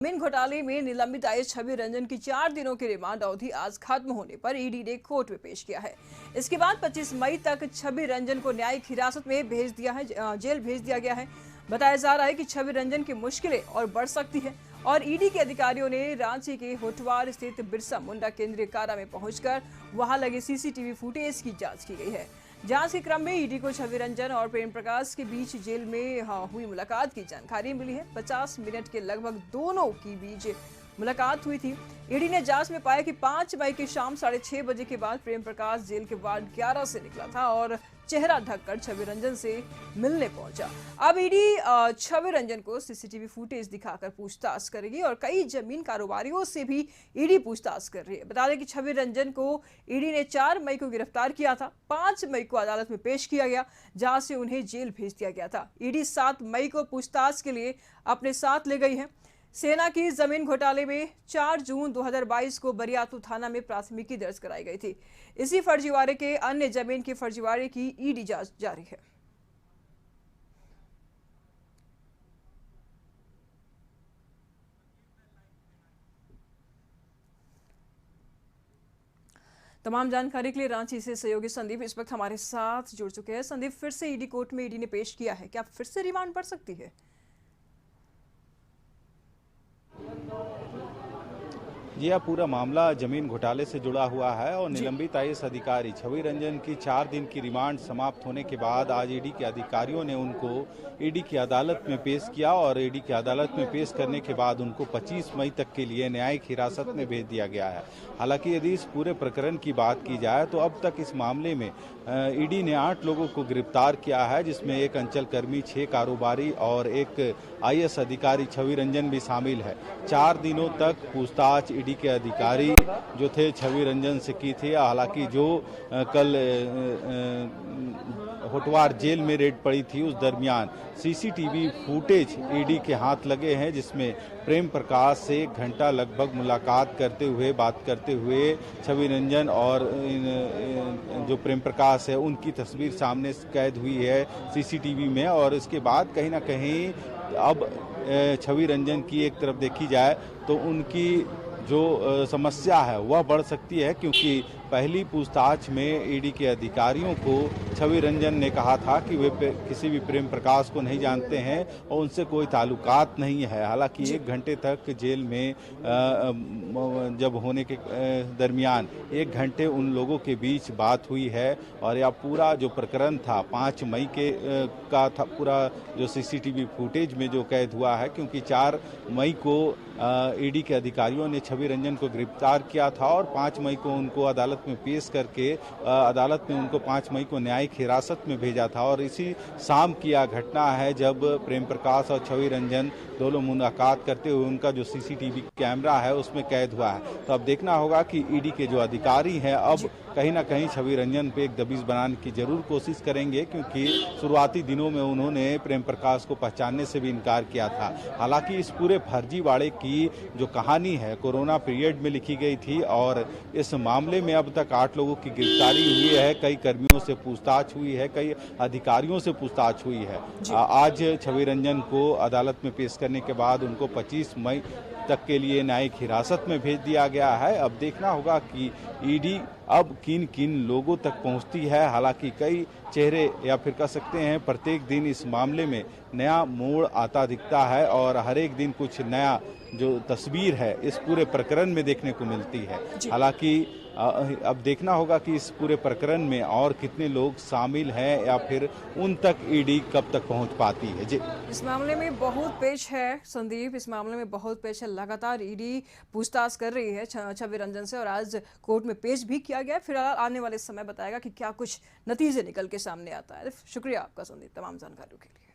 जमीन घोटाले में निलंबित आई छवि रंजन की 4 दिनों की रिमांड अवधि आज खत्म होने पर ईडी ने कोर्ट में पेश किया है। इसके बाद 25 मई तक छवि रंजन को न्यायिक हिरासत में भेज दिया है, जेल भेज दिया गया है। बताया जा रहा है कि छवि रंजन की मुश्किलें और बढ़ सकती है और ईडी के अधिकारियों ने रांची के होटवार स्थित बिरसा मुंडा केंद्रीय कारा में पहुंचकर वहां लगे सीसीटीवी फुटेज की जांच की गई है। जांच के क्रम में ईडी को छवि रंजन और प्रेम प्रकाश के बीच जेल में हुई मुलाकात की जानकारी मिली है। 50 मिनट के लगभग दोनों की बीच मुलाकात हुई थी। ईडी ने जांच में पाया कि 5 मई की शाम 6:30 बजे के बाद प्रेम प्रकाश जेल के वार्ड 11 से निकला था और चेहरा ढककर छवि रंजन से मिलने पहुंचा। अब ईडी छवि रंजन को सीसीटीवी फुटेज दिखाकर पूछताछ करेगी और कई जमीन कारोबारियों से भी ईडी पूछताछ कर रही है। बता दें कि छवि रंजन को ईडी ने 4 मई को गिरफ्तार किया था। 5 मई को अदालत में पेश किया गया, जहां से उन्हें जेल भेज दिया गया था। ईडी 7 मई को पूछताछ के लिए अपने साथ ले गई है। सेना की जमीन घोटाले में 4 जून 2022 को बरियातू थाना में प्राथमिकी दर्ज कराई गई थी। इसी फर्जीवाड़े के अन्य जमीन के फर्जीवाड़े की ईडी जांच जारी है। तमाम जानकारी के लिए रांची से सहयोगी संदीप इस वक्त हमारे साथ जुड़ चुके हैं। संदीप, फिर से ईडी कोर्ट में ईडी ने पेश किया है, क्या फिर से रिमांड बढ़ सकती है? जी, यह पूरा मामला जमीन घोटाले से जुड़ा हुआ है और निलंबित आईएएस अधिकारी छवि रंजन की 4 दिन की रिमांड समाप्त होने के बाद आज ईडी के अधिकारियों ने उनको ईडी की अदालत में पेश किया और ईडी की अदालत में पेश करने के बाद उनको 25 मई तक के लिए न्यायिक हिरासत में भेज दिया गया है। हालांकि यदि इस पूरे प्रकरण की बात की जाए तो अब तक इस मामले में ईडी ने 8 लोगों को गिरफ्तार किया है, जिसमें एक अंचलकर्मी, 6 कारोबारी और एक आईएएस अधिकारी छवि रंजन भी शामिल है। 4 दिनों तक पूछताछ ईडी के अधिकारी जो थे छवि रंजन से की थी। हालांकि जो कल होटवार जेल में रेड पड़ी थी उस दरमियान सीसीटीवी फुटेज ईडी के हाथ लगे हैं, जिसमें प्रेम प्रकाश से 1 घंटा लगभग मुलाकात करते हुए, बात करते हुए छवि रंजन और जो प्रेम प्रकाश है उनकी तस्वीर सामने कैद हुई है सीसीटीवी में। और इसके बाद कहीं ना कहीं अब छवि रंजन की एक तरफ देखी जाए तो उनकी जो समस्या है वह बढ़ सकती है, क्योंकि पहली पूछताछ में ईडी के अधिकारियों को छवि रंजन ने कहा था कि वे किसी भी प्रेम प्रकाश को नहीं जानते हैं और उनसे कोई ताल्लुकात नहीं है। हालांकि 1 घंटे तक जेल में जब होने के दरमियान 1 घंटे उन लोगों के बीच बात हुई है और यह पूरा जो प्रकरण था 5 मई के का था, पूरा जो सीसीटीवी फुटेज में जो कैद हुआ है, क्योंकि 4 मई को ईडी के अधिकारियों ने छवि रंजन को गिरफ्तार किया था और 5 मई को उनको अदालत में पेश करके अदालत ने उनको 5 मई को न्यायिक हिरासत में भेजा था। और इसी शाम की यह घटना है जब प्रेम प्रकाश और छवि रंजन दोनों मुलाकात करते हुए उनका जो सीसीटीवी कैमरा है उसमें कैद हुआ है। तो अब देखना होगा कि ईडी के जो अधिकारी हैं अब कहीं ना कहीं छवि रंजन पे एक दबिश बनाने की जरूर कोशिश करेंगे, क्योंकि शुरुआती दिनों में उन्होंने प्रेम प्रकाश को पहचानने से भी इनकार किया था। हालांकि इस पूरे फर्जीवाड़े की जो कहानी है कोरोना पीरियड में लिखी गई थी और इस मामले में अब तक 8 लोगों की गिरफ्तारी हुई है, कई कर्मियों से पूछताछ हुई है, कई अधिकारियों से पूछताछ हुई है। आज छवि रंजन को अदालत में पेश करने के बाद उनको 25 मई तक के लिए न्यायिक हिरासत में भेज दिया गया है। अब देखना होगा कि ईडी अब किन किन लोगों तक पहुंचती है। हालांकि कई चेहरे या फिर कह सकते हैं प्रत्येक दिन इस मामले में नया मोड़ आता दिखता है और हर एक दिन कुछ नया जो तस्वीर है इस पूरे प्रकरण में देखने को मिलती है। हालांकि अब देखना होगा कि इस पूरे प्रकरण में और कितने लोग शामिल हैं या फिर उन तक ईडी कब तक पहुंच पाती है। जी, इस मामले में बहुत पेच है संदीप, इस मामले में बहुत पेच है। लगातार ईडी पूछताछ कर रही है छवि रंजन से और आज कोर्ट में पेश भी किया गया। फिर आने वाले समय बताएगा कि क्या कुछ नतीजे निकल के सामने आता है। शुक्रिया आपका संदीप तमाम जानकारियों के लिए।